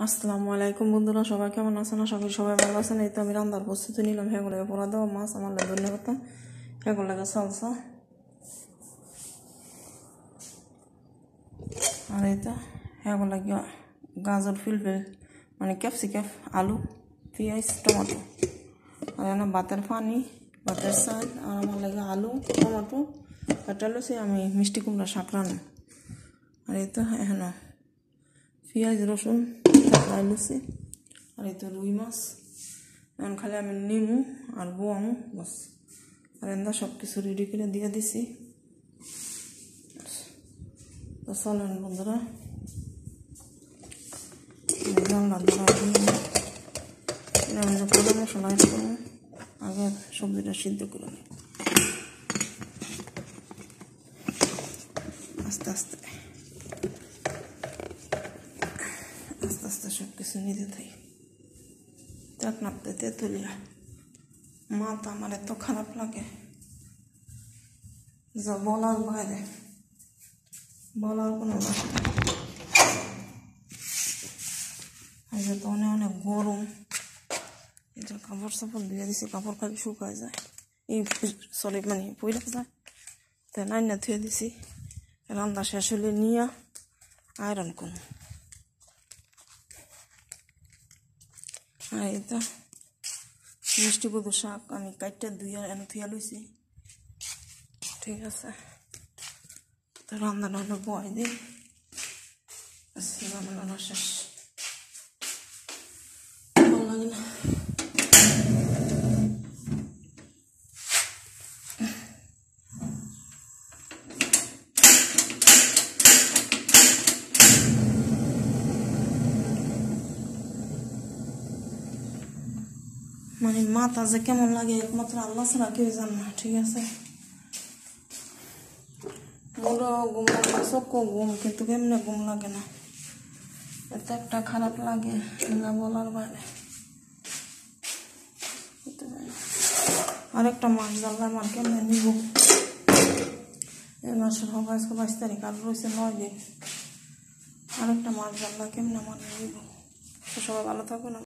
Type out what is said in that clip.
আসসালামু আলাইকুম বন্ধুরা, সবাই কেমন আছেন? আশা করি সবাই ভালো আছেন। এই তো আমি রান্নার প্রস্তুতি নিলাম। হেগুলো পোড়া দেওয়া মাছ, আমার লাগে ধন্যবাদ, হেগুলো লাগে সালসা, আর এই তো হেগুলো লাগে গাজর, ফিলফিল মানে ক্যাপসিকাম, আলু, পেঁয়াজ, টমেটো, আর এখানে ভাতের পানি, ভাতের চাল, আর আমার লাগে আলু, টমেটো, এটা লুচি আমি মিষ্টি কুমড়া শাক রান্না। আর এই তো এখানে পেঁয়াজ, রসুন ফ্রাই লুচি, আর এই তো রুই মাছ। এখন খালি আমি নিমু আর বোয়ামু বাস। আর এন্দা সব কিছু রেডি করে দিয়ে দিছি। তো চলেন বন্ধুরা, জানলা ধরা দিয়ে আমি পুরো মশলা অ্যাড করবো। আগে সবজিটা সিদ্ধ করে নিই আস্তে আস্তে আস্তে আস্তে সব কিছু নিতে থাকি। দেখ নাপতে তেঁতুলিয়া মাথা আমার এত খারাপ লাগে, যা বলার বাইরে, বলার কোনো ভাষা নেই। আজকে তো অনেক অনেক গরম। এটা কাপড় চাপড় দিয়ে দিছি, কাপড় খালি শুকায় যায়, এই সরি মানে পইরা যায়, তাই নাইনা ধুয়ে দিছি। রান্না শেষ হলে নিয়ে আয়রন করুন। আর এই তো মিষ্টি কুমড়া শাক আমি কাটটা ধুয়া লইছি, ঠিক আছে। তো রান্নাটা হলো বয় দিই, রান্নাটা শেষ। ভালো লাগে না মানে মাথা যে কেমন লাগে একমাত্র আল্লাহ ছাড়া কেউ জান না, ঠিক আছে। মোরও ঘুম লাগে, চোখও ঘুম, কিন্তু কেমনে ঘুম লাগে না, এত একটা খারাপ লাগে না বলার বাইরে। আরেকটা মাস জানলাম আর কেমনে নিব। এই মাসের হবে আজকে 22 তারিখ, আর রয়েছে 9 দিন। আরেকটা মাস জানলা কেমনে আমার নিব। তো সবাই ভালো থাকবে না।